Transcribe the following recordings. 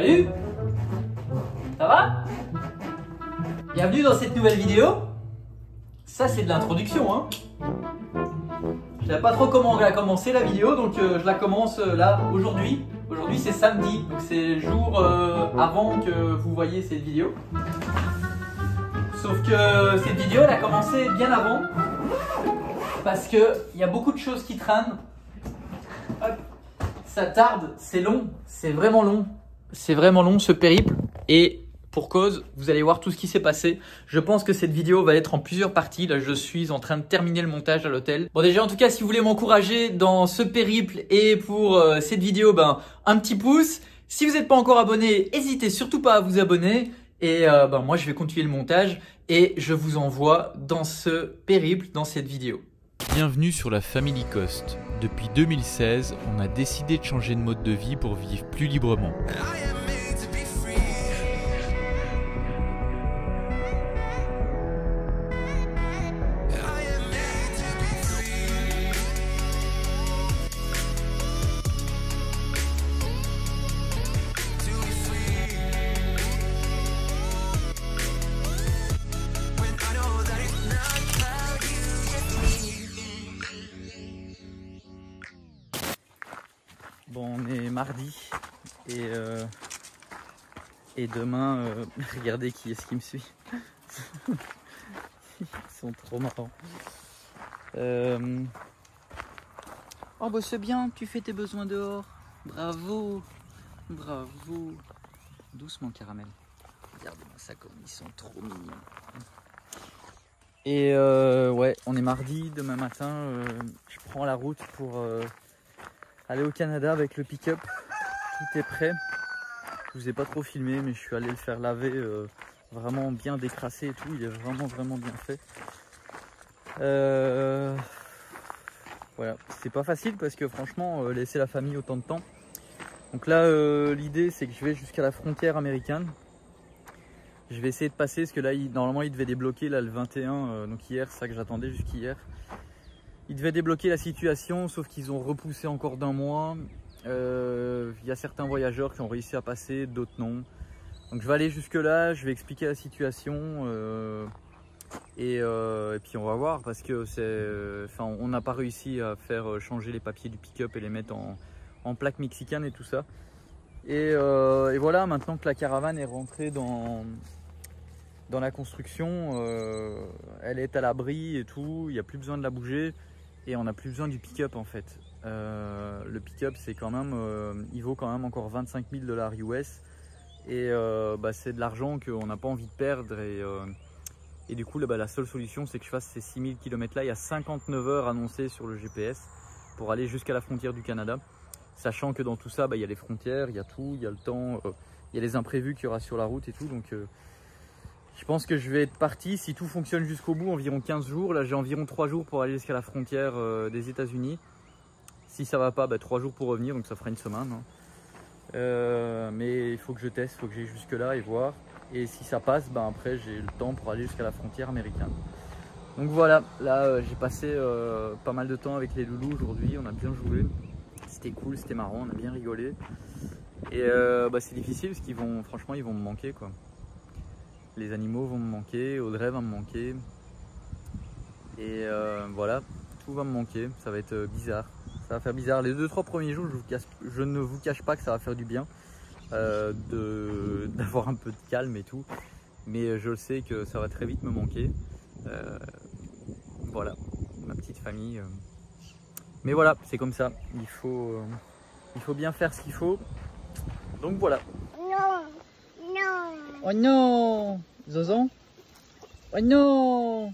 Salut! Ça va? Bienvenue dans cette nouvelle vidéo. Ça c'est de l'introduction hein. Je ne sais pas trop comment on va commencer la vidéo, donc je la commence là aujourd'hui. Aujourd'hui c'est samedi, donc c'est le jour avant que vous voyez cette vidéo. Sauf que cette vidéo elle a commencé bien avant. Parce qu'il y a beaucoup de choses qui traînent. Hop. Ça tarde, c'est long, c'est vraiment long. C'est vraiment long ce périple. Et pour cause, vous allez voir tout ce qui s'est passé. Je pense que cette vidéo va être en plusieurs parties. Là, je suis en train de terminer le montage à l'hôtel. Bon, déjà, en tout cas, si vous voulez m'encourager dans ce périple et pour cette vidéo, un petit pouce. Si vous n'êtes pas encore abonné, n'hésitez surtout pas à vous abonner. Et moi, je vais continuer le montage et je vous envoie dans ce périple, dans cette vidéo. Bienvenue sur la Family Coast. Depuis 2016, on a décidé de changer de mode de vie pour vivre plus librement. Bon, on est mardi et demain, regardez qui est-ce qui me suit. Ils sont trop marrants. Oh bah c'est bien, tu fais tes besoins dehors. Bravo, bravo. Doucement caramel. Regardez-moi ça comme ils sont trop mignons. Et ouais, on est mardi, demain matin, je prends la route pour aller au Canada avec le pick-up. Tout est prêt. Je vous ai pas trop filmé, mais je suis allé le faire laver, vraiment bien décrassé et tout. Il est vraiment bien fait. Voilà, c'est pas facile parce que franchement, laisser la famille autant de temps. Donc là, l'idée c'est que je vais jusqu'à la frontière américaine. Je vais essayer de passer parce que là, normalement, il devait débloquer là, le 21. Donc hier, c'est ça que j'attendais jusqu'hier. Ils devaient débloquer la situation, sauf qu'ils ont repoussé encore d'un mois. Il y a certains voyageurs qui ont réussi à passer, d'autres non. Donc je vais aller jusque là, je vais expliquer la situation et puis on va voir parce que on n'a pas réussi à faire changer les papiers du pick-up et les mettre en plaque mexicaine et tout ça. Et voilà, maintenant que la caravane est rentrée dans la construction, elle est à l'abri et tout, il n'y a plus besoin de la bouger. Et on n'a plus besoin du pick-up en fait. Le pick-up c'est quand même, il vaut quand même encore 25 000 $ US. Et c'est de l'argent qu'on n'a pas envie de perdre. Et du coup la seule solution c'est que je fasse ces 6000 km là. Il y a 59 heures annoncées sur le GPS pour aller jusqu'à la frontière du Canada. Sachant que dans tout ça, il y a les frontières, il y a tout, il y a le temps, il y a les imprévus qu'il y aura sur la route et tout. Donc je pense que je vais être parti, si tout fonctionne jusqu'au bout, environ 15 jours. Là, j'ai environ 3 jours pour aller jusqu'à la frontière des États-Unis. Si ça va pas, 3 jours pour revenir, donc ça fera une semaine. Hein. Mais il faut que je teste, il faut que j'aille jusque là et voir. Et si ça passe, après j'ai le temps pour aller jusqu'à la frontière américaine. Donc voilà, là j'ai passé pas mal de temps avec les loulous aujourd'hui, on a bien joué. C'était cool, c'était marrant, on a bien rigolé. Et c'est difficile parce qu'ils vont, franchement, ils vont me manquer quoi. Les animaux vont me manquer, Audrey va me manquer. Et voilà, tout va me manquer. Ça va être bizarre. Ça va faire bizarre. Les 2-3 premiers jours, je ne vous cache pas que ça va faire du bien d'avoir un peu de calme et tout. Mais je le sais que ça va très vite me manquer. Voilà, ma petite famille. Mais voilà, c'est comme ça. Il faut bien faire ce qu'il faut. Donc voilà. Oh non, Zozo. Oh non.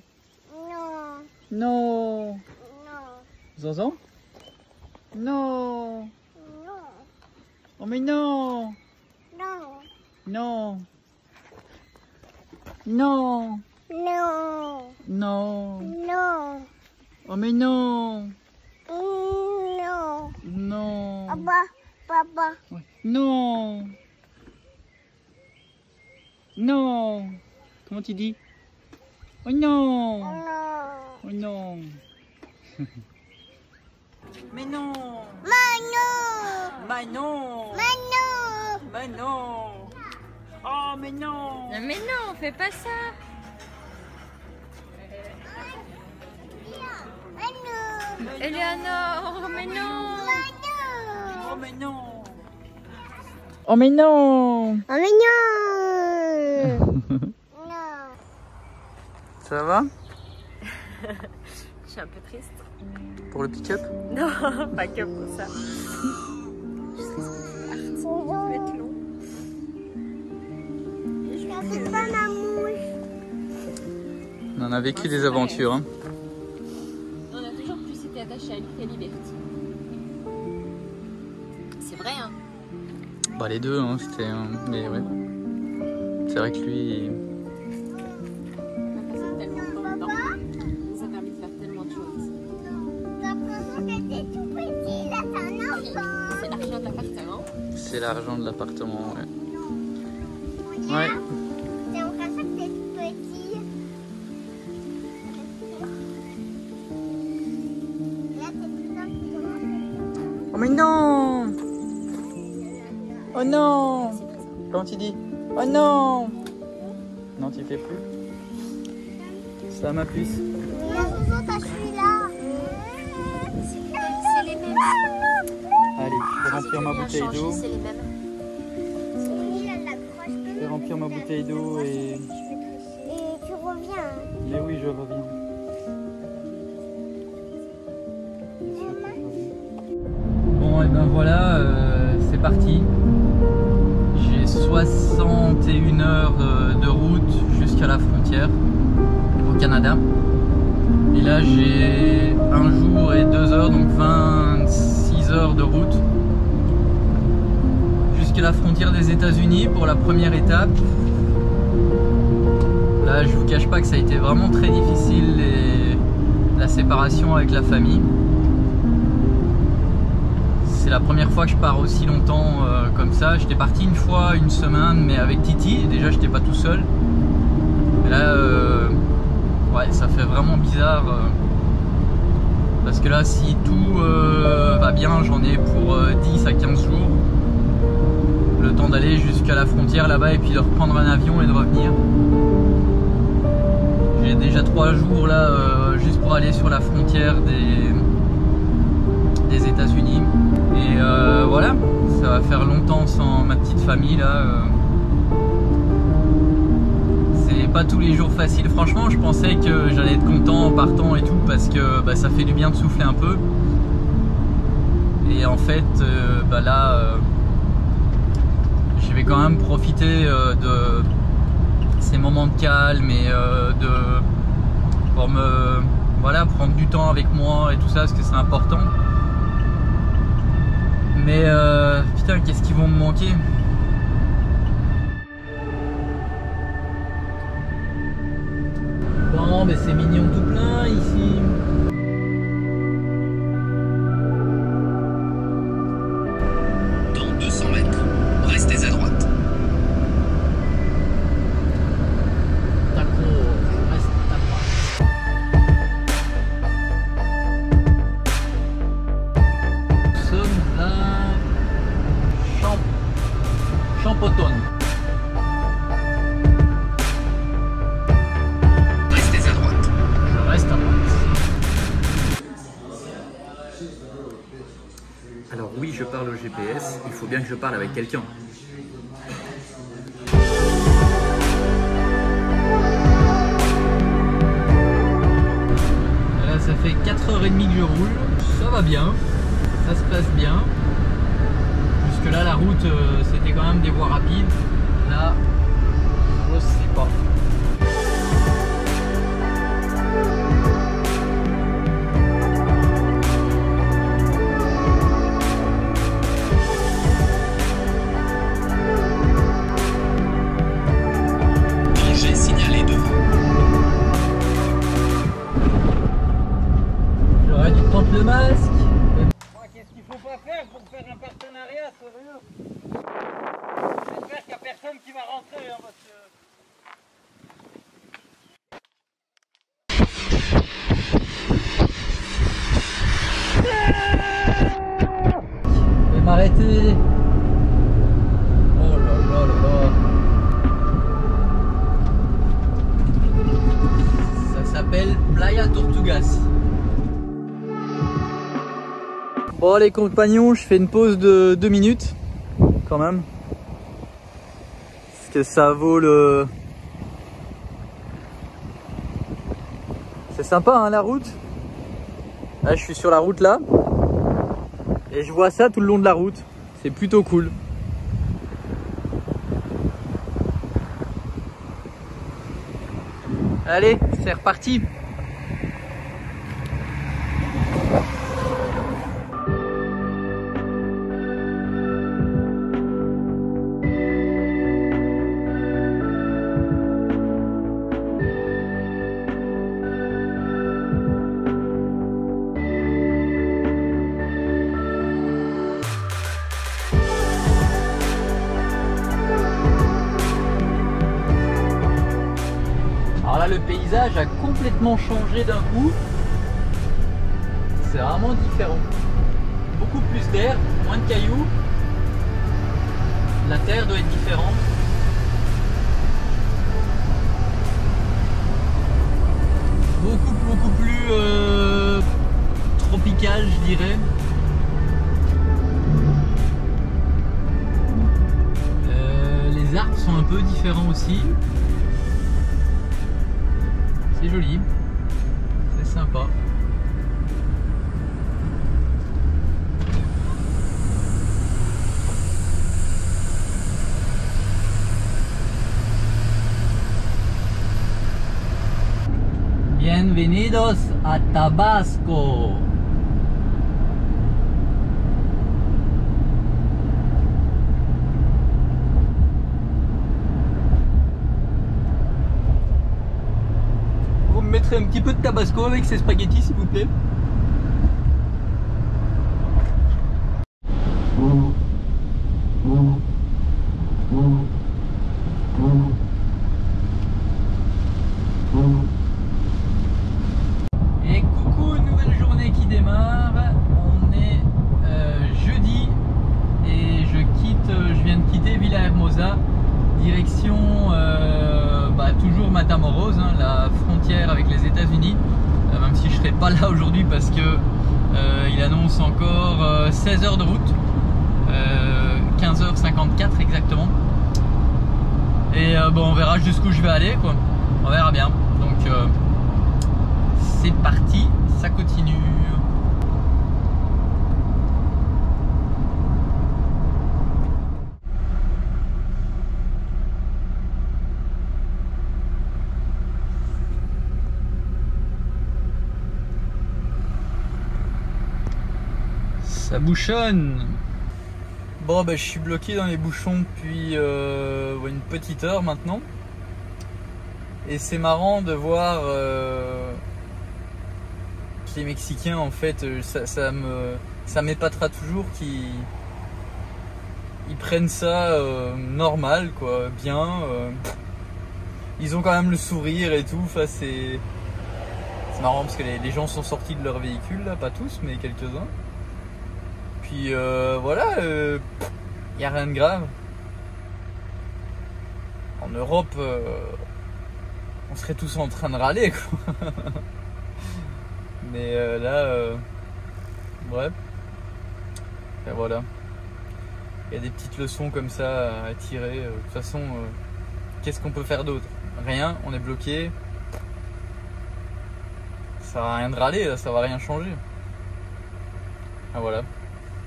Non. Non. Zozo. Non. Oh mais non. Non. Non. Non. Oh mais non. Non. Papa. Non. Non. Comment tu dis? Oh non. Oh non. Mais non. Manon. Bah non. Oh mais non. Mais non, fais pas ça. Eleanor, mais non. Oh mais non. Oh mais non. Oh mais non. Ça va? Je suis un peu triste. Pour le pick-up? Non, pas que pour ça. Je serais partie, ça va être long. C'est pas ma mouche. On en a vécu des aventures. Hein. On a toujours plus été attachés à lui qu'à Liberty. C'est vrai, hein? Bah les deux, hein, c'était... mais ouais. C'est vrai que lui... On a passé tellement de temps dedans. Ça a permis de faire tellement de choses. T'as l'impression que t'es tout petit, là t'es un enfant. C'est l'argent de l'appartement. C'est l'argent de l'appartement, ouais. J'ai l'impression que t'es tout petit. Là t'es tout petit. Oh mais non. Oh non. Comment tu dis? Oh non. Non, tu fais plus. Ça ma puce. Mais la Zozo, t'as celui-là. C'est les mêmes. Allez, je vais remplir ma bouteille d'eau. C'est les mêmes. Celui-là, l'accroche. Je vais remplir ma bouteille d'eau et... Et tu reviens. Mais oui, je reviens. Bien sûr que je reviens. Bon, et ben voilà, c'est parti. J'ai 61 heures de route jusqu'à la frontière au Canada. Et là, j'ai 1 jour et 2 heures, donc 26 heures de route jusqu'à la frontière des États-Unis pour la première étape. Là, je vous cache pas que ça a été vraiment très difficile la séparation avec la famille. C'est la première fois que je pars aussi longtemps comme ça. J'étais parti une fois, une semaine, mais avec Titi. Et déjà, j'étais pas tout seul. Et là, ouais, ça fait vraiment bizarre. Parce que là, si tout va bien, j'en ai pour 10 à 15 jours. Le temps d'aller jusqu'à la frontière là-bas et puis de reprendre un avion et de revenir. J'ai déjà 3 jours là juste pour aller sur la frontière des États-Unis. Et voilà, ça va faire longtemps sans ma petite famille là. C'est pas tous les jours facile. Franchement, je pensais que j'allais être content en partant et tout parce que bah, ça fait du bien de souffler un peu. Et en fait, bah là, je vais quand même profiter de ces moments de calme et pour me prendre du temps avec moi et tout ça parce que c'est important. Mais putain, qu'est-ce qu'ils vont me manquer? Bon, mais c'est mignon tout plein ici. Dans 200 mètres, restez à droite. D'accord, reste à droite. Nous sommes à Champoton. Restez à droite. Je reste à droite. Alors oui, je parle au GPS, il faut bien que je parle avec quelqu'un. Là, ça fait 4h30 que je roule. Ça va bien, ça se passe bien. Jusque là, la route, c'était quand même des voies rapides. Là, je sais pas. Danger signalé devant. J'aurais dû prendre le masque. Qu'est-ce qu'il faut pas faire pour faire un partenariat sérieux? J'espère qu'il n'y a personne qui va rentrer hein, parce que... Je vais m'arrêter. Oh Bon les compagnons, je fais une pause de 2 minutes quand même. Parce que ça vaut le... C'est sympa hein, la route. Là je suis sur la route là. Et je vois ça tout le long de la route. C'est plutôt cool. Allez, c'est reparti. Alors là, le paysage a complètement changé d'un coup. C'est vraiment différent. Beaucoup plus d'air, moins de cailloux. La terre doit être différente. Beaucoup plus tropical, je dirais. Les arbres sont un peu différents aussi. C'est joli, c'est sympa. Bienvenidos a Tabasco. Vous me mettrez un petit peu de tabasco avec ces spaghettis s'il vous plaît. Et coucou, une nouvelle journée qui démarre. On est jeudi et je viens de quitter Villahermosa, direction toujours Matamoros, hein, la frontière avec les États-Unis. Même si je serai pas là aujourd'hui parce que il annonce encore 16 heures de route, 15h54 exactement. Et bon, on verra jusqu'où je vais aller, quoi. On verra bien. Donc c'est parti, ça continue. Ça bouchonne. Bon bah je suis bloqué dans les bouchons depuis une petite heure maintenant. Et c'est marrant de voir que les Mexicains en fait ça m'épatera toujours qu'ils prennent ça normal quoi, bien. Ils ont quand même le sourire et tout, enfin, c'est marrant parce que les gens sont sortis de leur véhicule là, pas tous mais quelques-uns. Puis voilà, y a rien de grave. En Europe, on serait tous en train de râler quoi. Mais là, bref. Et voilà. Il y a des petites leçons comme ça à tirer. De toute façon, qu'est-ce qu'on peut faire d'autre? Rien, on est bloqué. Ça va rien de râler, là, ça va rien changer. Ah voilà.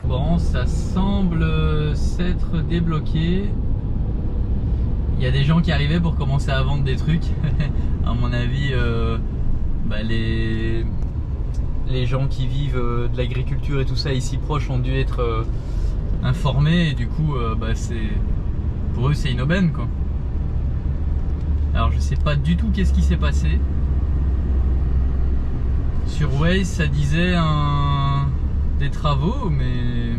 Bon, ça semble s'être débloqué. Il y a des gens qui arrivaient pour commencer à vendre des trucs. À mon avis, les gens qui vivent de l'agriculture et tout ça ici proche ont dû être informés. Et du coup, pour eux, c'est une aubaine, quoi. Alors, je sais pas du tout qu'est-ce qui s'est passé. Sur Waze, ça disait des travaux, mais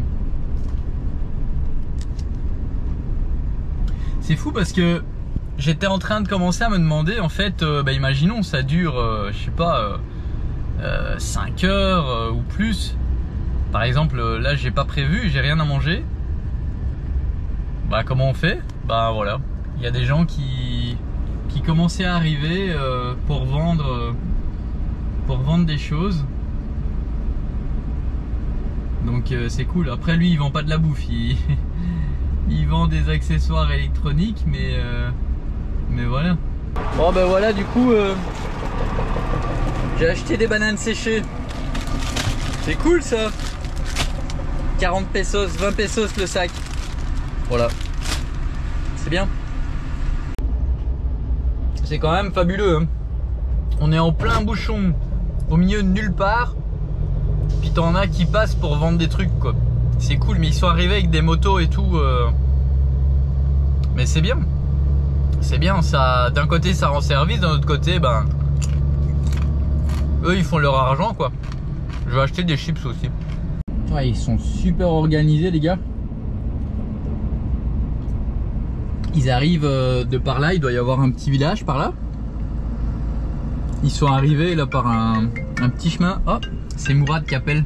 c'est fou parce que j'étais en train de commencer à me demander en fait, imaginons ça dure, je sais pas, 5 heures ou plus. Par exemple, là j'ai pas prévu, j'ai rien à manger. Bah comment on fait? Bah voilà, il y a des gens qui commençaient à arriver pour vendre des choses. Donc Donc c'est cool. Après lui il vend pas de la bouffe, il vend des accessoires électroniques, mais voilà. Bon ben voilà, du coup j'ai acheté des bananes séchées. C'est cool ça. 40 pesos, 20 pesos le sac. Voilà. C'est bien. C'est quand même fabuleux hein. On est en plein bouchon, au milieu de nulle part. Puis t'en as qui passent pour vendre des trucs quoi. C'est cool, mais ils sont arrivés avec des motos et tout. Mais c'est bien. C'est bien, ça. D'un côté ça rend service, d'un autre côté ben eux ils font leur argent quoi. Je vais acheter des chips aussi. Ouais, ils sont super organisés les gars. Ils arrivent de par là, il doit y avoir un petit village par là. Ils sont arrivés là par un petit chemin. Oh, c'est Mourad qui appelle.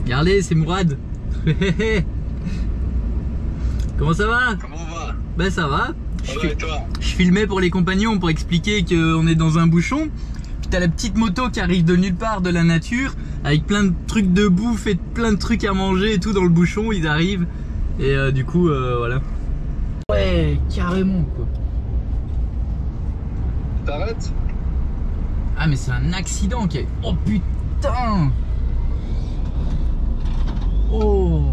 Regardez, c'est Mourad. Comment ça va? Comment on va? Ben ça va. Et toi? Je filmais pour les compagnons pour expliquer qu'on est dans un bouchon. Puis t'as la petite moto qui arrive de nulle part de la nature avec plein de trucs de bouffe et plein de trucs à manger et tout dans le bouchon. Ils arrivent et du coup voilà. Ouais, carrément quoi. T'arrêtes? Ah mais c'est un accident qui est... Oh putain. Oh.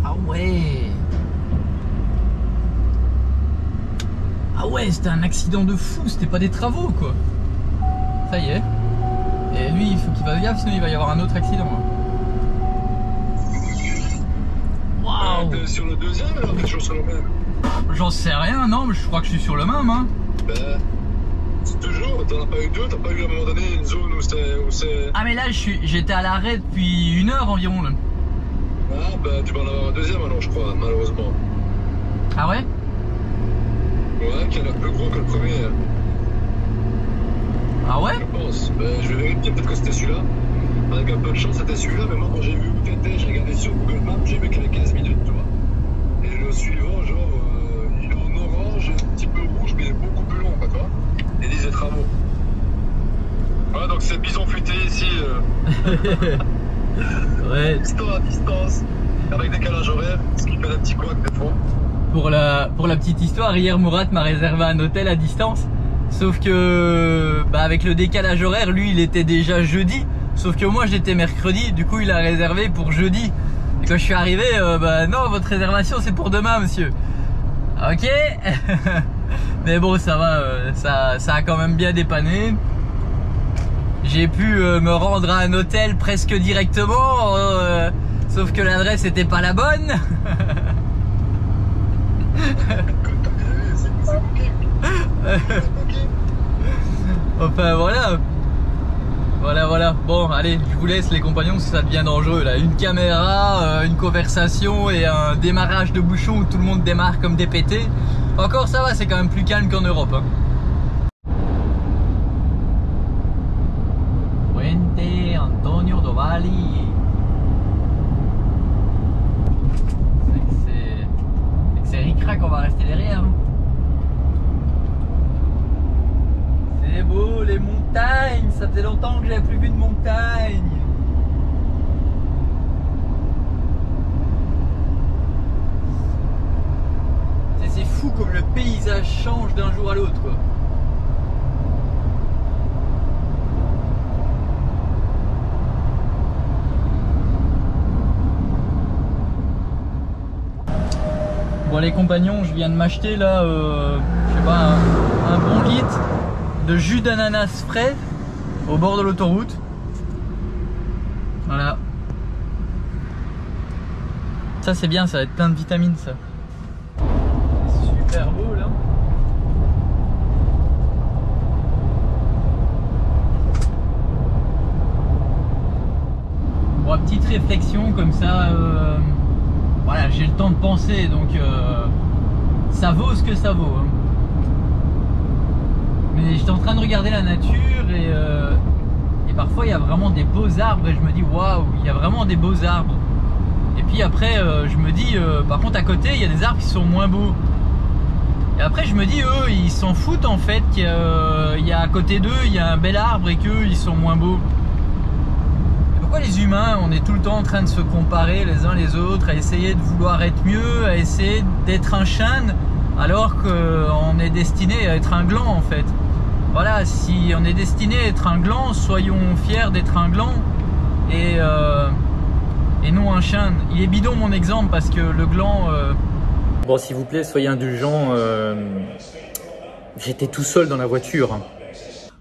Ah ouais. Ah ouais, c'était un accident de fou, c'était pas des travaux quoi. Ça y est. Et lui il faut qu'il fasse gaffe sinon il va y avoir un autre accident. Waouh. T'es sur le deuxième alors t'es toujours sur le même? J'en sais rien, non mais je crois que je suis sur le même hein. Ben, c'est toujours, t'en as pas eu deux, t'as pas eu à un moment donné une zone où c'est... Ah mais là j'étais à l'arrêt depuis 1 heure environ là. Ah ben tu vas en avoir un deuxième alors je crois, malheureusement. Ah ouais? Ouais, qui a l'air plus gros que le premier. Ah ouais? Je pense. Ben, je vais vérifier, peut-être que c'était celui-là. Avec un peu de chance c'était celui-là, mais moi quand j'ai vu où t'étais, j'ai regardé sur Google Maps, j'ai vu qu'il y avait 15 minutes, tu vois. Et le suivant, genre, il est en orange, un petit peu rouge, mais il est beaucoup plus long, quoi, toi. Ils disent des travaux. Ouais, donc c'est bison futé ici. Ouais. À distance, avec décalage horaire, ce qui fait des petits couacs des fois. Pour la petite histoire, hier Mourad m'a réservé un hôtel à distance. Sauf que bah avec le décalage horaire, lui il était déjà jeudi. Sauf que moi j'étais mercredi, du coup il a réservé pour jeudi. Et quand je suis arrivé, bah non, votre réservation c'est pour demain monsieur. Ok. Mais bon ça va, ça a quand même bien dépanné. J'ai pu me rendre à un hôtel presque directement, sauf que l'adresse était pas la bonne. Enfin voilà. Voilà. Bon allez, je vous laisse les compagnons parce que ça devient dangereux là. Une caméra, une conversation et un démarrage de bouchon où tout le monde démarre comme des pétés. Encore ça va, c'est quand même plus calme qu'en Europe hein. Puente Antonio do Valle. C'est ric-rac, on va rester derrière. C'est beau, les montagnes, ça faisait longtemps que j'avais plus vu de montagne. C'est fou comme le paysage change d'un jour à l'autre quoi. Bon les compagnons, je viens de m'acheter là, je sais pas, un bon litre de jus d'ananas frais au bord de l'autoroute. Voilà. Ça c'est bien, ça va être plein de vitamines ça. Super beau là. Bon, petite réflexion comme ça. Voilà, j'ai le temps de penser, donc ça vaut ce que ça vaut. Hein. Mais j'étais en train de regarder la nature et parfois il y a vraiment des beaux arbres et je me dis waouh, il y a vraiment des beaux arbres. Et puis après je me dis par contre à côté il y a des arbres qui sont moins beaux. Et après je me dis eux ils s'en foutent en fait qu'il y a à côté d'eux il y a un bel arbre et qu'eux ils sont moins beaux. Et pourquoi des humains, on est tout le temps en train de se comparer les uns les autres, à essayer de vouloir être mieux, à essayer d'être un chêne, alors qu'on est destiné à être un gland en fait. Voilà, si on est destiné à être un gland, soyons fiers d'être un gland et non un chêne. Il est bidon mon exemple parce que le gland... Bon, s'il vous plaît, soyez indulgents, j'étais tout seul dans la voiture.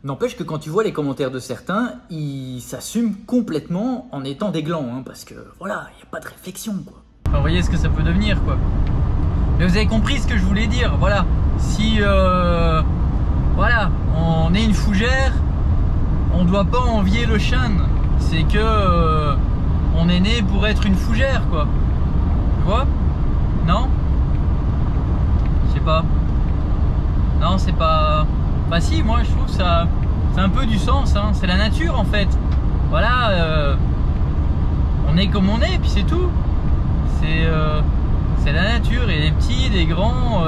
N'empêche que quand tu vois les commentaires de certains, ils s'assument complètement en étant des glands, hein, parce que voilà, il n'y a pas de réflexion, quoi. Enfin, vous voyez ce que ça peut devenir, quoi. Mais vous avez compris ce que je voulais dire, voilà. Si, voilà, on est une fougère, on ne doit pas envier le chêne. C'est que on est né pour être une fougère, quoi. Tu vois? Non? Je sais pas. Non, c'est pas... Bah si, moi je trouve ça c'est un peu du sens, hein. C'est la nature en fait. Voilà, on est comme on est, puis c'est tout. C'est la nature, il y a des petits, des grands,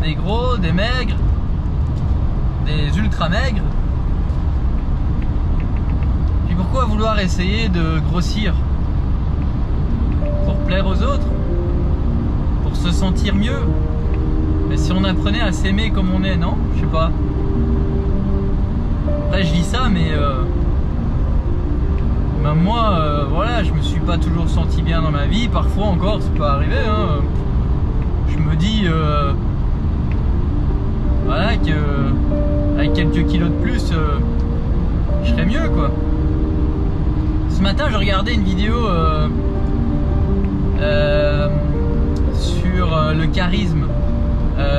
des gros, des maigres, des ultra maigres. Puis pourquoi vouloir essayer de grossir? Pour plaire aux autres? Pour se sentir mieux? Mais si on apprenait à s'aimer comme on est, non? Je sais pas. Après je dis ça, mais même moi, voilà, je me suis pas toujours senti bien dans ma vie. Parfois encore, ça peut arriver, hein. Je me dis, voilà, que avec quelques kilos de plus, je serais mieux, quoi. Ce matin, je regardais une vidéo sur le charisme.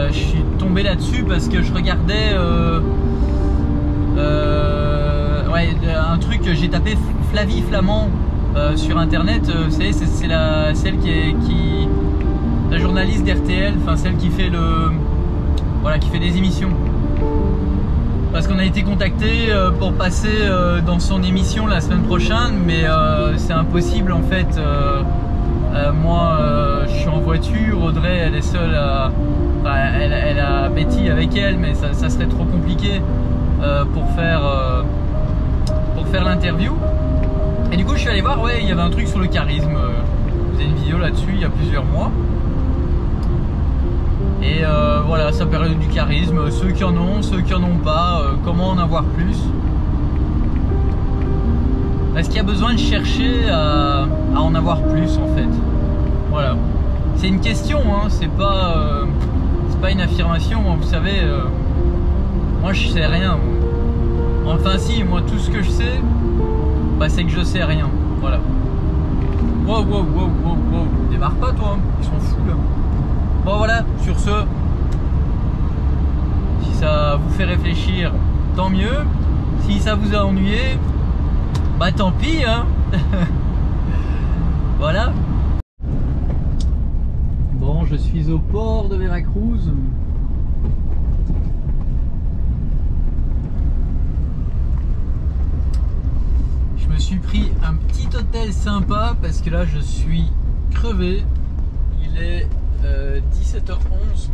Je suis tombé là-dessus parce que je regardais ouais, un truc, j'ai tapé Flavie Flamand sur internet. Vous savez, c'est celle la journaliste d'RTL, enfin celle qui fait voilà, qui fait des émissions. Parce qu'on a été contacté pour passer dans son émission la semaine prochaine, mais c'est impossible en fait. Moi, je suis en voiture, Audrey, elle est seule à... Enfin, elle a Betty avec elle, mais ça serait trop compliqué pour faire l'interview. Et du coup, je suis allé voir, ouais, il y avait un truc sur le charisme. Je faisais une vidéo là-dessus il y a plusieurs mois. Et voilà, ça parlait du charisme, ceux qui en ont, ceux qui en ont pas, comment en avoir plus. Est-ce qu'il y a besoin de chercher à en avoir plus en fait? Voilà. C'est une question, hein, c'est pas une affirmation, hein, vous savez. Moi je sais rien. Enfin si, moi tout ce que je sais, bah, c'est que je sais rien. Voilà. Wow, wow, wow, wow, wow. Démarre pas toi, hein. Ils sont fous là. Bon voilà, sur ce, si ça vous fait réfléchir, tant mieux. Si ça vous a ennuyé, bah tant pis, hein. Voilà. Bon, je suis au port de Veracruz. Je me suis pris un petit hôtel sympa parce que là je suis crevé. Il est 17h11.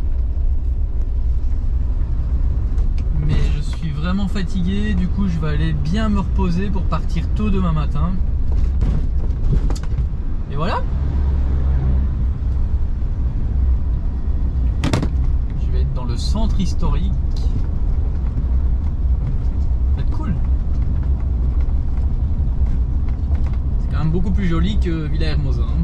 Mais je suis vraiment fatigué, du coup je vais aller bien me reposer pour partir tôt demain matin. Et voilà. Je vais être dans le centre historique. Ça va être cool. C'est quand même beaucoup plus joli que Villahermosa, hein.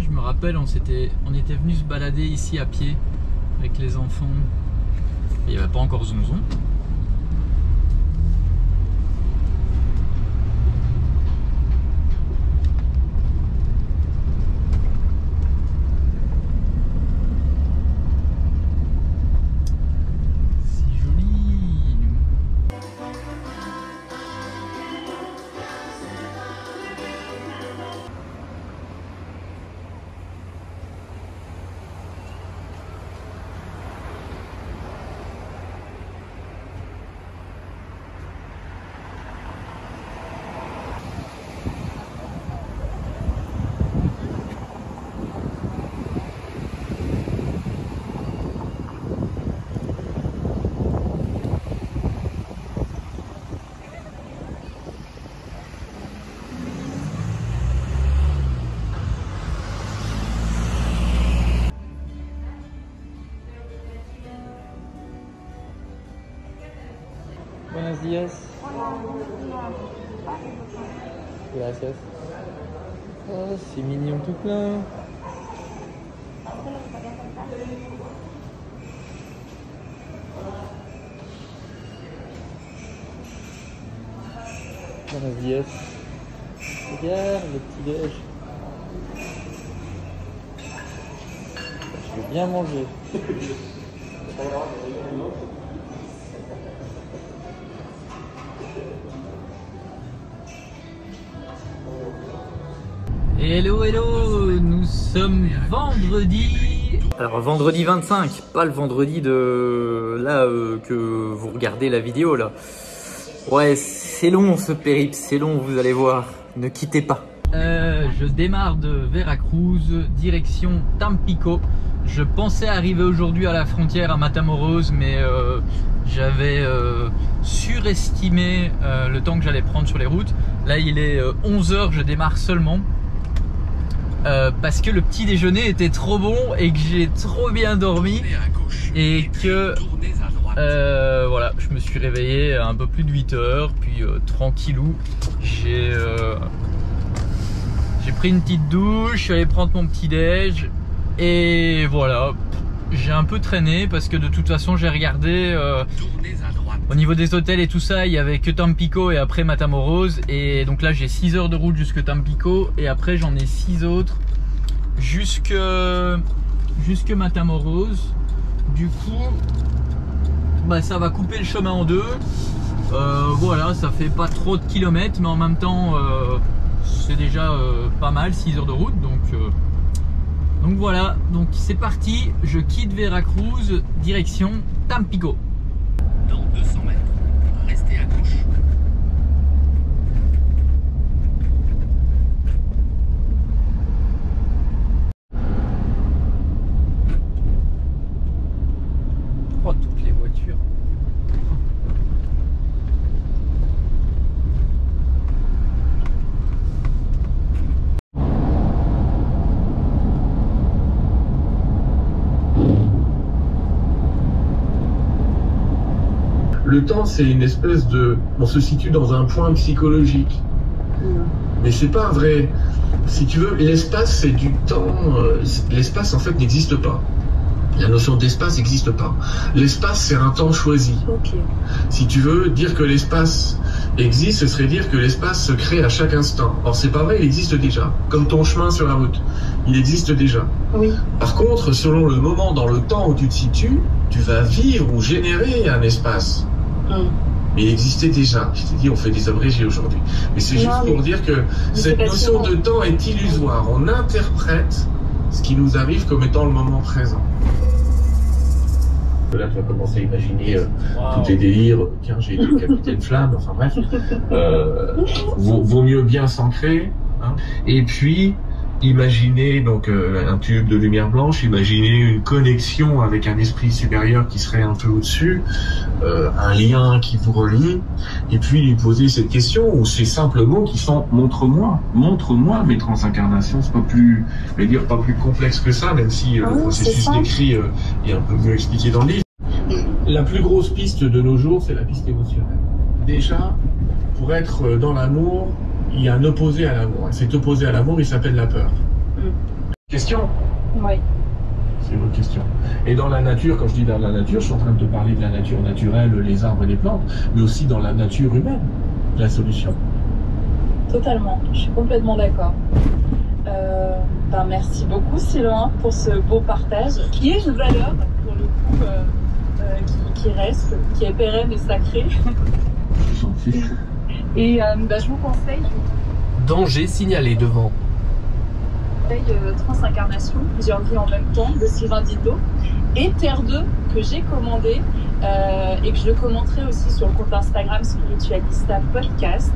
Je me rappelle, on était venu se balader ici à pied avec les enfants. Il n'y avait pas encore Zonzon. Buenos días. Gracias. Oh, c'est mignon tout plein. Buenos días. Regarde le petit déj. Je vais bien manger. Hello, hello, nous sommes vendredi. Alors vendredi 25, pas le vendredi de là que vous regardez la vidéo là. Ouais, c'est long ce périple, c'est long, vous allez voir. Ne quittez pas. Je démarre de Veracruz, direction Tampico. Je pensais arriver aujourd'hui à la frontière à Matamoros, mais j'avais surestimé le temps que j'allais prendre sur les routes. Là, il est 11 h, je démarre seulement. Parce que le petit déjeuner était trop bon et que j'ai trop bien dormi et que voilà, je me suis réveillé à un peu plus de 8 h, puis tranquillou, j'ai pris une petite douche, je suis allé prendre mon petit déj et voilà, j'ai un peu traîné parce que de toute façon j'ai regardé au niveau des hôtels et tout ça, il y avait que Tampico et après Matamoros, et donc là j'ai 6 heures de route jusque Tampico et après j'en ai 6 autres jusque Matamoros. Du coup bah, ça va couper le chemin en deux. Voilà, ça fait pas trop de kilomètres, mais en même temps c'est déjà pas mal, 6 heures de route, donc voilà, donc c'est parti, je quitte Veracruz, direction Tampico. Dans 200 mètres, restez à gauche. Oh, toutes les voitures. Le temps, c'est une espèce de... On se situe dans un point psychologique. Mais c'est pas vrai. Si tu veux, l'espace, c'est du temps... L'espace, en fait, n'existe pas. La notion d'espace n'existe pas. L'espace, c'est un temps choisi. Ok. Si tu veux dire que l'espace existe, ce serait dire que l'espace se crée à chaque instant. Or, c'est pas vrai, il existe déjà. Comme ton chemin sur la route. Il existe déjà. Oui. Par contre, selon le moment dans le temps où tu te situes, tu vas vivre ou générer un espace. Mais il existait déjà. Je t'ai dit, on fait des abrégés aujourd'hui. Mais c'est juste pour dire que cette notion de temps est illusoire. On interprète ce qui nous arrive comme étant le moment présent. Là, tu vas commencer à imaginer tous tes délires. Tiens, j'ai été capitaine flamme. Enfin bref, vaut mieux bien s'ancrer. Hein. Et puis, imaginez donc un tube de lumière blanche, imaginez une connexion avec un esprit supérieur qui serait un peu au-dessus, un lien qui vous relie, et puis lui poser cette question où ces simples mots qui sont montre-moi mes transincarnations. C'est pas plus, je vais dire, pas plus complexe que ça, même si le processus décrit est un peu mieux expliqué dans le livre. La plus grosse piste de nos jours, c'est la piste émotionnelle. Déjà, pour être dans l'amour, il y a un opposé à l'amour. Cet opposé à l'amour, il s'appelle la peur. Question ? Oui. C'est votre question. Et dans la nature, quand je dis dans la nature, je suis en train de te parler de la nature naturelle, les arbres et les plantes, mais aussi dans la nature humaine, la solution. Totalement, je suis complètement d'accord. Merci beaucoup Sylvain pour ce beau partage, qui est une valeur pour le coup qui reste, qui est pérenne et sacrée. Je s'en fiche. Et je vous conseille Danger signalé devant. Transincarnation, plusieurs vies en même temps, de Sylvain Dito, et Terre 2 que j'ai commandé et que je le commenterai aussi sur le compte Instagram Spiritualista Podcast.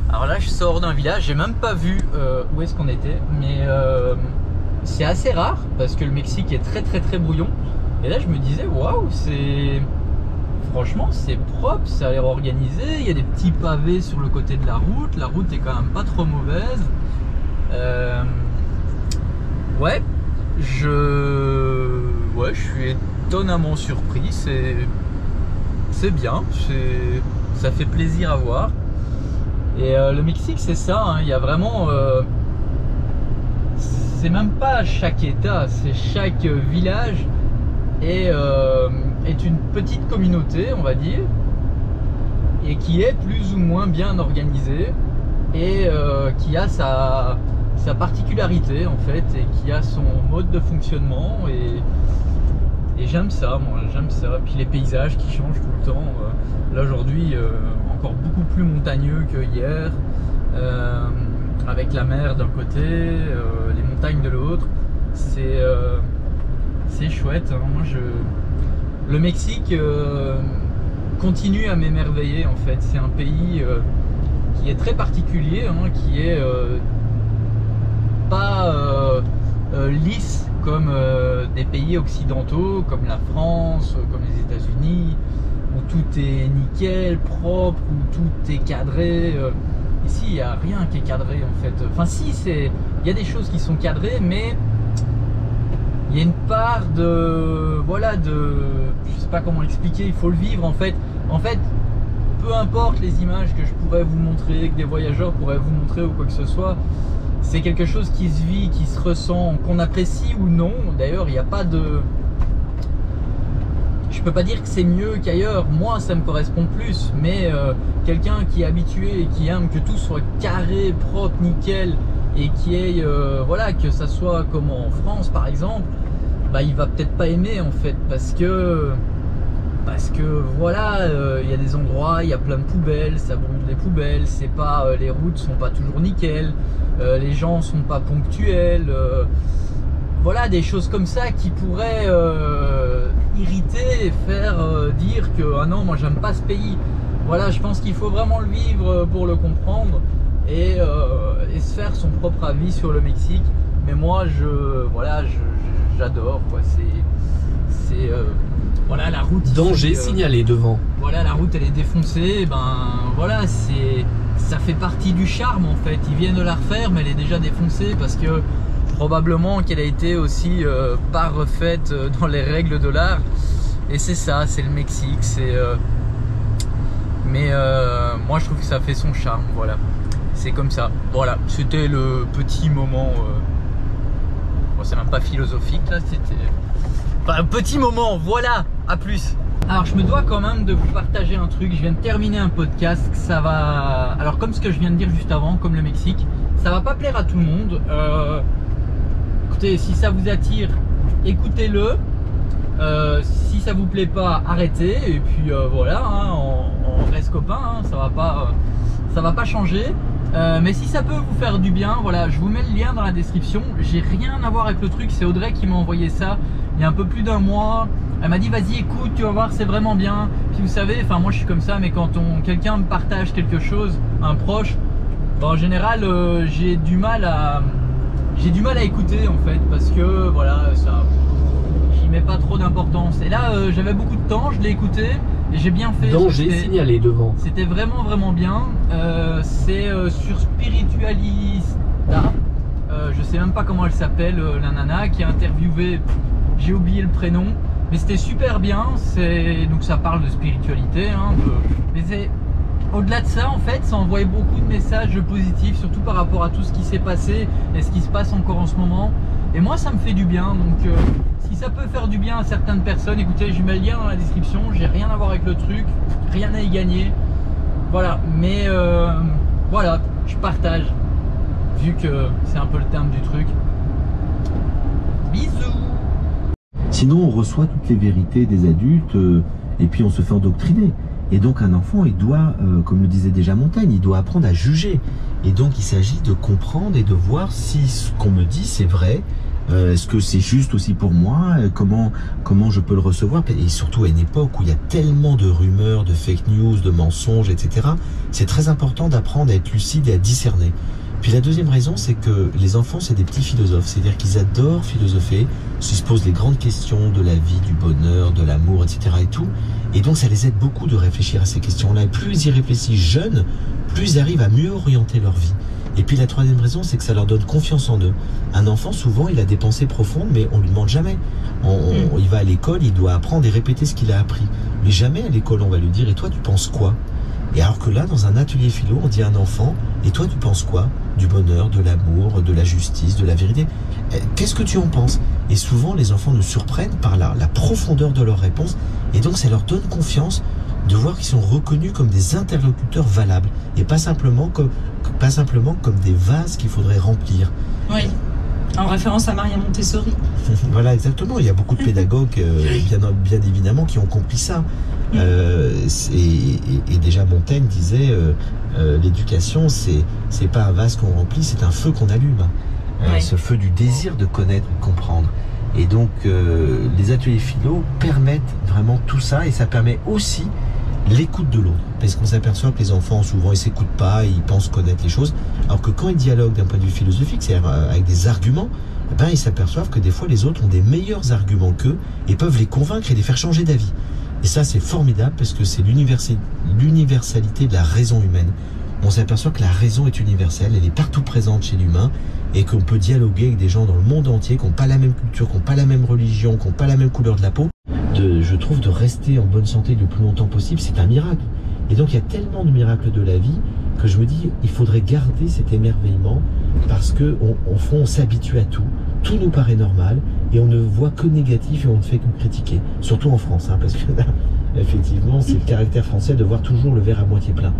Alors là, je sors d'un village, j'ai même pas vu où est-ce qu'on était, mais c'est assez rare parce que le Mexique est très très très brouillon. Et là, je me disais, waouh, c'est... Franchement, c'est propre, ça a l'air organisé. Il y a des petits pavés sur le côté de la route. La route est quand même pas trop mauvaise. ouais, je suis étonnamment surpris. C'est bien, ça fait plaisir à voir. Et le Mexique, c'est ça, hein, il y a vraiment... c'est même pas chaque État, c'est chaque village est une petite communauté, on va dire, et qui est plus ou moins bien organisée et qui a sa particularité en fait, et qui a son mode de fonctionnement, et j'aime ça, moi, j'aime ça. Puis les paysages qui changent tout le temps. Là aujourd'hui, encore beaucoup plus montagneux que hier, avec la mer d'un côté, les montagnes de l'autre. C'est chouette, hein. Moi, le Mexique continue à m'émerveiller en fait. C'est un pays qui est très particulier, hein, qui est pas lisse comme des pays occidentaux, comme la France, comme les États-Unis, où tout est nickel, propre, où tout est cadré. Ici, il n'y a rien qui est cadré en fait. Enfin si, il y a des choses qui sont cadrées, mais il y a une part de... Voilà, je sais pas comment l'expliquer, il faut le vivre en fait. En fait, peu importe les images que je pourrais vous montrer, que des voyageurs pourraient vous montrer ou quoi que ce soit, c'est quelque chose qui se vit, qui se ressent, qu'on apprécie ou non. D'ailleurs, il n'y a pas de... Je peux pas dire que c'est mieux qu'ailleurs. Moi, ça me correspond plus. Mais quelqu'un qui est habitué et qui aime que tout soit carré, propre, nickel, et qui est... voilà, que ça soit comme en France, par exemple, bah, il va peut-être pas aimer, en fait. Parce que voilà, il y a des endroits, il y a plein de poubelles, ça brûle les poubelles, c'est pas, les routes sont pas toujours nickel, les gens sont pas ponctuels, voilà, des choses comme ça qui pourraient irriter et faire dire que ah non, moi j'aime pas ce pays. Voilà, je pense qu'il faut vraiment le vivre pour le comprendre et se faire son propre avis sur le Mexique. Mais moi, j'adore, quoi. C'est voilà, la route. Danger signalé devant. Voilà, la route elle est défoncée, ben voilà, ça fait partie du charme en fait. Ils viennent de la refaire, mais elle est déjà défoncée parce que probablement qu'elle a été aussi pas refaite dans les règles de l'art. Et c'est ça, c'est le Mexique. Mais moi je trouve que ça fait son charme, voilà. C'est comme ça. Voilà, c'était le petit moment. Bon, c'est même pas philosophique là, c'était. Enfin, un petit moment, voilà, à plus. Alors je me dois quand même de vous partager un truc. Je viens de terminer un podcast, ça va... Alors comme ce que je viens de dire juste avant, comme le Mexique, ça va pas plaire à tout le monde. Écoutez, si ça vous attire, écoutez-le. Si ça vous plaît pas, arrêtez. Et puis voilà, hein, on reste copains, hein, ça va pas changer. Mais si ça peut vous faire du bien, voilà, je vous mets le lien dans la description. J'ai rien à voir avec le truc, c'est Audrey qui m'a envoyé ça il y a un peu plus d'un mois. Elle m'a dit vas-y écoute, tu vas voir, c'est vraiment bien. Puis vous savez, enfin moi je suis comme ça, mais quand quelqu'un me partage quelque chose, un proche, ben, en général j'ai du mal à écouter en fait, parce que voilà, ça, j'y mets pas trop d'importance. Et là j'avais beaucoup de temps, je l'ai écouté et j'ai bien fait. Danger signalé devant. C'était vraiment bien. C'est sur Spiritualista. Je sais même pas comment elle s'appelle, la nana qui a interviewé. J'ai oublié le prénom, mais c'était super bien. Donc ça parle de spiritualité, hein, mais c'est au-delà de ça en fait, ça envoie beaucoup de messages positifs, surtout par rapport à tout ce qui s'est passé et ce qui se passe encore en ce moment. Et moi ça me fait du bien, donc si ça peut faire du bien à certaines personnes, écoutez, je mets le lien dans la description. J'ai rien à voir avec le truc, rien à y gagner, voilà, mais voilà, je partage vu que c'est un peu le terme du truc. Bisous. Sinon, on reçoit toutes les vérités des adultes et puis on se fait endoctriner. Et donc, un enfant, il doit, comme le disait déjà Montaigne, il doit apprendre à juger. Et donc, il s'agit de comprendre et de voir si ce qu'on me dit, c'est vrai. Est-ce que c'est juste aussi pour moi? Comment je peux le recevoir? Et surtout, à une époque où il y a tellement de rumeurs, de fake news, de mensonges, etc. C'est très important d'apprendre à être lucide et à discerner. Puis la deuxième raison, c'est que les enfants, c'est des petits philosophes. C'est-à-dire qu'ils adorent philosopher, se posent les grandes questions de la vie, du bonheur, de l'amour, etc. et tout. Et donc, ça les aide beaucoup de réfléchir à ces questions-là. Et plus ils y réfléchissent jeunes, plus ils arrivent à mieux orienter leur vie. Et puis la troisième raison, c'est que ça leur donne confiance en eux. Un enfant, souvent, il a des pensées profondes, mais on lui demande jamais. Il va à l'école, il doit apprendre et répéter ce qu'il a appris. Mais jamais à l'école, on va lui dire, et toi, tu penses quoi? Et alors que là, dans un atelier philo, on dit à un enfant, et toi, tu penses quoi? Du bonheur, de l'amour, de la justice, de la vérité. Qu'est-ce que tu en penses? Et souvent, les enfants nous surprennent par la profondeur de leurs réponses, et donc ça leur donne confiance de voir qu'ils sont reconnus comme des interlocuteurs valables, et pas simplement comme des vases qu'il faudrait remplir. Oui, en référence à Maria Montessori. Voilà, exactement. Il y a beaucoup de pédagogues, bien évidemment, qui ont compris ça. Et déjà Montaigne disait l'éducation, c'est pas un vase qu'on remplit, c'est un feu qu'on allume. Ce feu du désir de connaître, de comprendre. Et donc les ateliers philo permettent vraiment tout ça, et ça permet aussi l'écoute de l'autre, parce qu'on s'aperçoit que les enfants souvent ils s'écoutent pas, ils pensent connaître les choses, alors que quand ils dialoguent d'un point de vue philosophique, c'est-à-dire avec des arguments, ils s'aperçoivent que des fois les autres ont des meilleurs arguments qu'eux et peuvent les convaincre et les faire changer d'avis. Et ça c'est formidable, parce que c'est l'universalité de la raison humaine. On s'aperçoit que la raison est universelle, elle est partout présente chez l'humain, et qu'on peut dialoguer avec des gens dans le monde entier qui n'ont pas la même culture, qui n'ont pas la même religion, qui n'ont pas la même couleur de la peau. Je trouve de rester en bonne santé le plus longtemps possible, c'est un miracle. Et donc il y a tellement de miracles de la vie que je me dis, il faudrait garder cet émerveillement, parce que au fond on s'habitue à tout nous paraît normal, et on ne voit que négatif et on ne fait que critiquer. Surtout en France, parce que là, effectivement, c'est le caractère français de voir toujours le verre à moitié plein.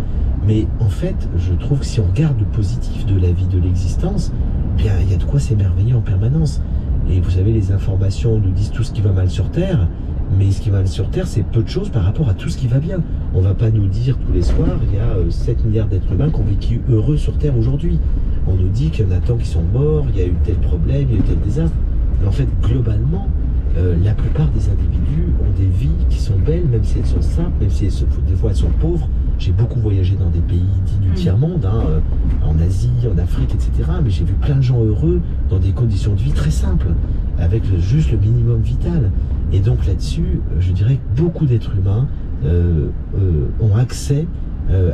Mais en fait, je trouve que si on regarde le positif de la vie, de l'existence, bien il y a de quoi s'émerveiller en permanence. Et vous savez, les informations nous disent tout ce qui va mal sur Terre, mais ce qui va mal sur Terre, c'est peu de choses par rapport à tout ce qui va bien. On va pas nous dire tous les soirs, il y a 7 milliards d'êtres humains qui ont vécu heureux sur Terre aujourd'hui. On nous dit qu'il y en a tant qui sont morts, il y a eu tel problème, il y a eu tel désastre. Mais en fait, globalement, la plupart des individus ont des vies qui sont belles, même si elles sont simples, même si des fois elles sont pauvres. J'ai beaucoup voyagé dans des pays dits du tiers-monde, en Asie, en Afrique, etc. Mais j'ai vu plein de gens heureux dans des conditions de vie très simples, avec juste le minimum vital. Et donc là-dessus, je dirais que beaucoup d'êtres humains ont accès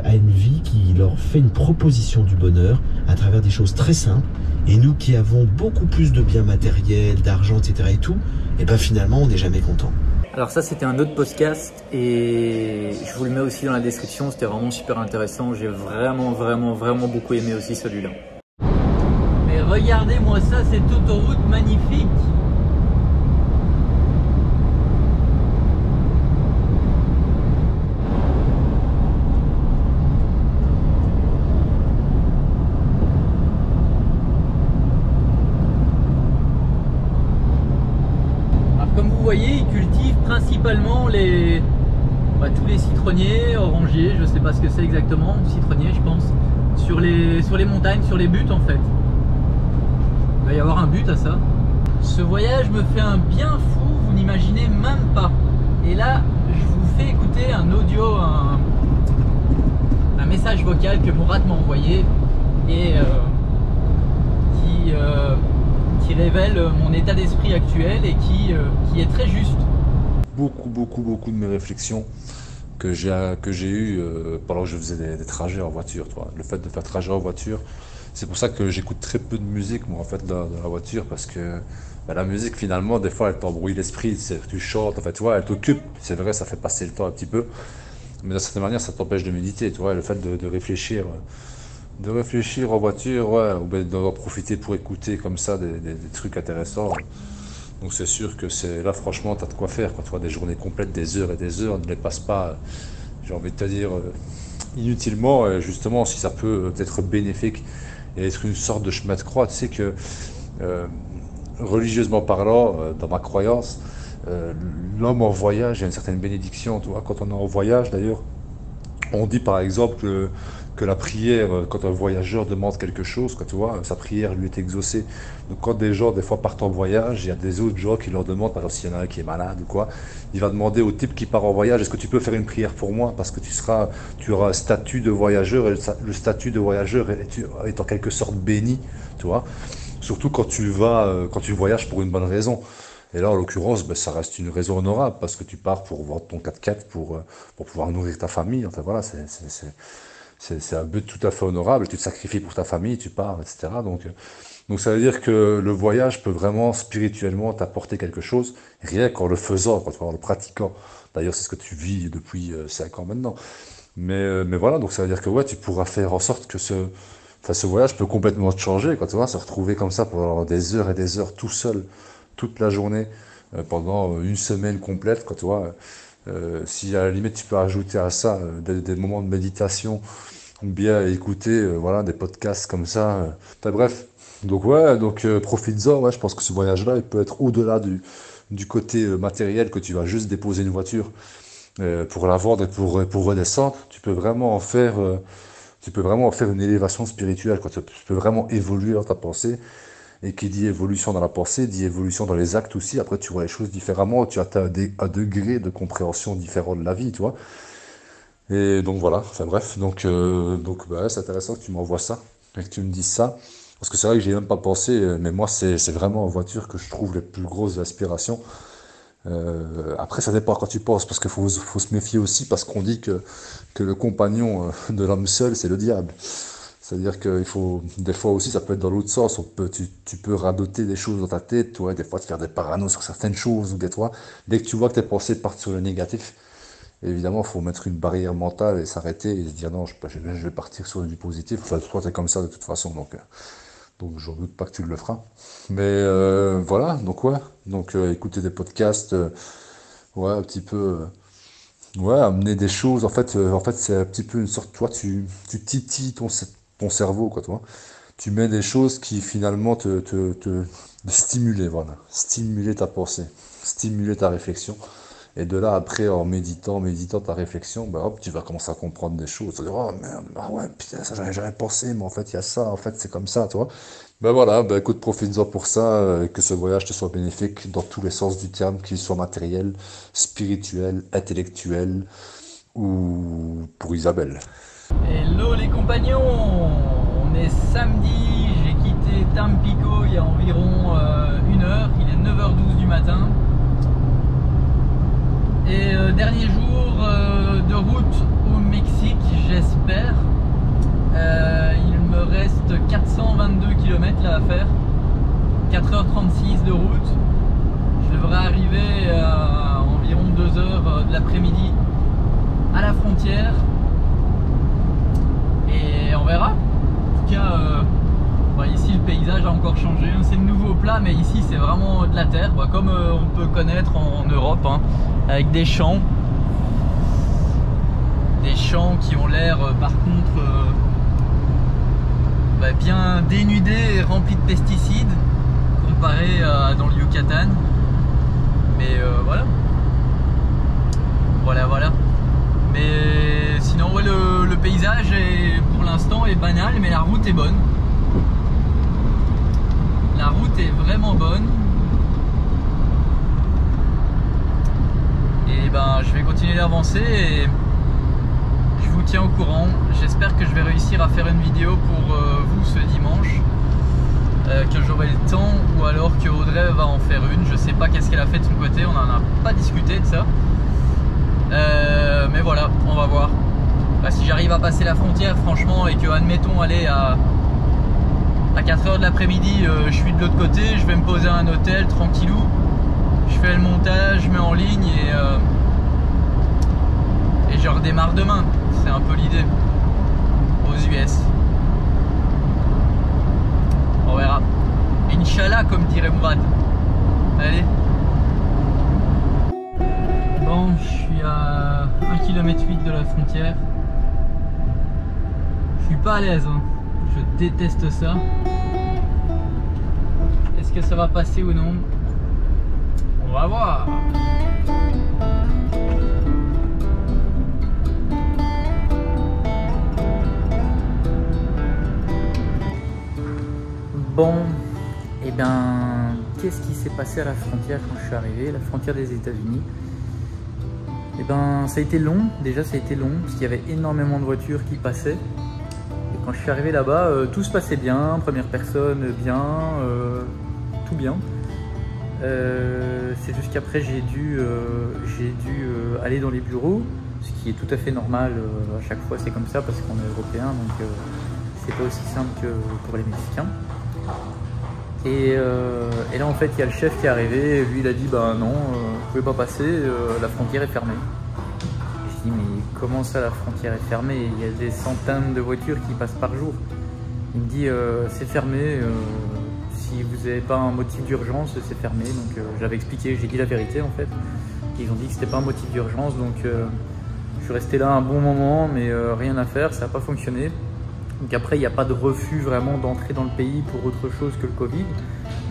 à une vie qui leur fait une proposition du bonheur à travers des choses très simples. Et nous qui avons beaucoup plus de biens matériels, d'argent, etc. et tout, et ben finalement on n'est jamais content. Alors ça c'était un autre podcast et je vous le mets aussi dans la description, c'était vraiment super intéressant, j'ai vraiment beaucoup aimé aussi celui-là. Mais regardez-moi ça, cette autoroute magnifique. Vous voyez, ils cultivent principalement tous les citronniers, orangiers, je sais pas ce que c'est exactement, citronniers je pense, sur les montagnes, sur les buttes en fait. Il va y avoir un but à ça. Ce voyage me fait un bien fou, vous n'imaginez même pas. Et là, je vous fais écouter un audio, un message vocal que Mourad m'a envoyé et qui révèle mon état d'esprit actuel et qui est très juste. Beaucoup de mes réflexions que j'ai eues pendant que je faisais des trajets en voiture. Le fait de faire trajet en voiture, c'est pour ça que j'écoute très peu de musique moi en fait dans la voiture, parce que la musique finalement des fois elle t'embrouille l'esprit, tu chantes, en fait, elle t'occupe, c'est vrai, ça fait passer le temps un petit peu, mais d'une certaine manière ça t'empêche de méditer, le fait de réfléchir. De réfléchir en voiture, ou bien d'en profiter pour écouter comme ça des trucs intéressants. Donc c'est sûr que là franchement t'as de quoi faire, des journées complètes, des heures et des heures, ne les passe pas, j'ai envie de te dire, inutilement, justement si ça peut être bénéfique et être une sorte de chemin de croix. Tu sais que religieusement parlant, dans ma croyance, l'homme en voyage a une certaine bénédiction, quand on est en voyage d'ailleurs, on dit par exemple que la prière, quand un voyageur demande quelque chose, sa prière lui est exaucée. Donc quand des gens, des fois, partent en voyage, il y a des autres gens qui leur demandent, par exemple s'il y en a un qui est malade ou quoi, il va demander au type qui part en voyage, est-ce que tu peux faire une prière pour moi, parce que tu auras un statut de voyageur, et le statut de voyageur est en quelque sorte béni, surtout quand tu voyages pour une bonne raison. Et là, en l'occurrence, ça reste une raison honorable, parce que tu pars pour vendre ton 4x4, pour pouvoir nourrir ta famille. Enfin voilà, c'est un but tout à fait honorable, tu te sacrifies pour ta famille, tu pars, etc. Donc ça veut dire que le voyage peut vraiment spirituellement t'apporter quelque chose, rien qu'en le faisant, quand en le pratiquant. D'ailleurs, c'est ce que tu vis depuis 5 ans maintenant. Mais voilà, donc ça veut dire que ouais, tu pourras faire en sorte que ce voyage peut complètement te changer, quand tu vas se retrouver comme ça pendant des heures et des heures tout seul, toute la journée, pendant une semaine complète, quand tu vois. Si à la limite tu peux ajouter à ça des moments de méditation ou bien écouter voilà, des podcasts comme ça. Bref, donc ouais, donc profites-en, ouais, je pense que ce voyage-là, il peut être au-delà du côté matériel que tu vas juste déposer une voiture pour la vendre et pour redescendre. Tu peux vraiment en faire une élévation spirituelle, quoi. Tu peux vraiment évoluer dans ta pensée. Et qui dit évolution dans la pensée, dit évolution dans les actes aussi. Après, tu vois les choses différemment, tu as un degré de compréhension différent de la vie, tu vois. Et donc voilà, enfin bref, donc bah, c'est intéressant que tu m'envoies ça, et que tu me dises ça. Parce que c'est vrai que j'ai même pas pensé, mais moi, c'est vraiment en voiture que je trouve les plus grosses aspirations. Après, ça dépend quand tu penses, parce qu'il faut se méfier aussi, parce qu'on dit que le compagnon de l'homme seul, c'est le diable. C'est-à-dire qu'il faut, des fois aussi, ça peut être dans l'autre sens. Tu peux radoter des choses dans ta tête, toi, des fois te faire des paranoïas sur certaines choses, ou des fois, dès que tu vois que tes pensées partent sur le négatif, évidemment, il faut mettre une barrière mentale et s'arrêter et se dire non, je vais partir sur du positif. Enfin, toi, t'es comme ça de toute façon, donc j'en doute pas que tu le feras. Mais voilà, donc ouais, donc écouter des podcasts, ouais, un petit peu. Ouais, amener des choses, en fait c'est un petit peu une sorte, toi, tu titilles ton cerveau, quoi, toi. Tu mets des choses qui finalement te stimuler, voilà. Stimuler ta pensée, stimuler ta réflexion. Et de là, après, en méditant ta réflexion, bah hop, tu vas commencer à comprendre des choses. Tu vas dire, oh merde, ah ouais, putain, ça j'avais jamais pensé, mais en fait, il y a ça, en fait, c'est comme ça, tu vois. Ben voilà, ben écoute, profites-en pour ça, que ce voyage te soit bénéfique dans tous les sens du terme, qu'il soit matériel, spirituel, intellectuel, ou pour Isabelle. Hello les compagnons, on est samedi, j'ai quitté Tampico il y a environ 1 heure, il est 9h12 du matin. Et dernier jour de route au Mexique, j'espère. Il me reste 422 km là à faire, 4h36 de route. Je devrais arriver à environ 2h de l'après-midi à la frontière. Et on verra. En tout cas, ici le paysage a encore changé. C'est le nouveau plat, mais ici c'est vraiment de la terre, comme on peut connaître en Europe, hein, avec des champs. Des champs qui ont l'air par contre bien dénudés et remplis de pesticides comparé à dans le Yucatan. Mais voilà. Mais sinon ouais, le paysage pour l'instant est banal, mais la route est bonne. La route est vraiment bonne. Et je vais continuer d'avancer et je vous tiens au courant. J'espère que je vais réussir à faire une vidéo pour vous ce dimanche, que j'aurai le temps, ou alors que Audrey va en faire une. Je sais pas qu'est-ce qu'elle a fait de son côté, on n'en a pas discuté de ça. Mais voilà, on va voir. Si j'arrive à passer la frontière franchement, et que admettons aller à 4h de l'après-midi, je suis de l'autre côté, je vais me poser à un hôtel tranquillou, je fais le montage, je mets en ligne et je redémarre demain. C'est un peu l'idée aux US. On verra. Inch'Allah, comme dirait Mourad. Allez. Bon, je suis à 1,8 km de la frontière. Je suis pas à l'aise, hein. Je déteste ça. Est-ce que ça va passer ou non? On va voir. Bon, et qu'est-ce qui s'est passé à la frontière quand je suis arrivé, la frontière des États-Unis? Ça a été long, déjà ça a été long, parce qu'il y avait énormément de voitures qui passaient. Et quand je suis arrivé là-bas, tout se passait bien, première personne, bien, tout bien. C'est juste qu'après j'ai dû aller dans les bureaux, ce qui est tout à fait normal. À chaque fois c'est comme ça parce qu'on est européen, donc c'est pas aussi simple que pour les Mexicains. Et là en fait il y a le chef qui est arrivé, et lui il a dit bah non, vous pouvez pas passer, la frontière est fermée. Je dis mais comment ça la frontière est fermée? Il y a des centaines de voitures qui passent par jour. Il me dit c'est fermé, si vous n'avez pas un motif d'urgence c'est fermé. Donc j'avais expliqué, j'ai dit la vérité en fait. Ils ont dit que c'était pas un motif d'urgence, donc je suis resté là un bon moment, mais rien à faire, ça n'a pas fonctionné. Donc après il n'y a pas de refus vraiment d'entrer dans le pays pour autre chose que le Covid.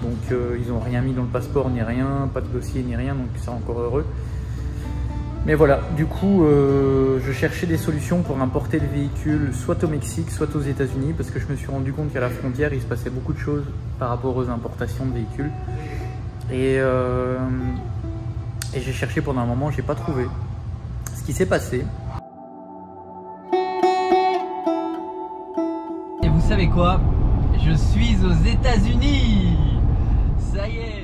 Donc ils n'ont rien mis dans le passeport ni rien, pas de dossier ni rien, donc c'est encore heureux. Mais voilà, du coup, je cherchais des solutions pour importer le véhicule soit au Mexique, soit aux États-Unis, parce que je me suis rendu compte qu'à la frontière, il se passait beaucoup de choses par rapport aux importations de véhicules. Et j'ai cherché pendant un moment, j'ai pas trouvé. Ce qui s'est passé. Et vous savez quoi? Je suis aux États-Unis! Ça y est!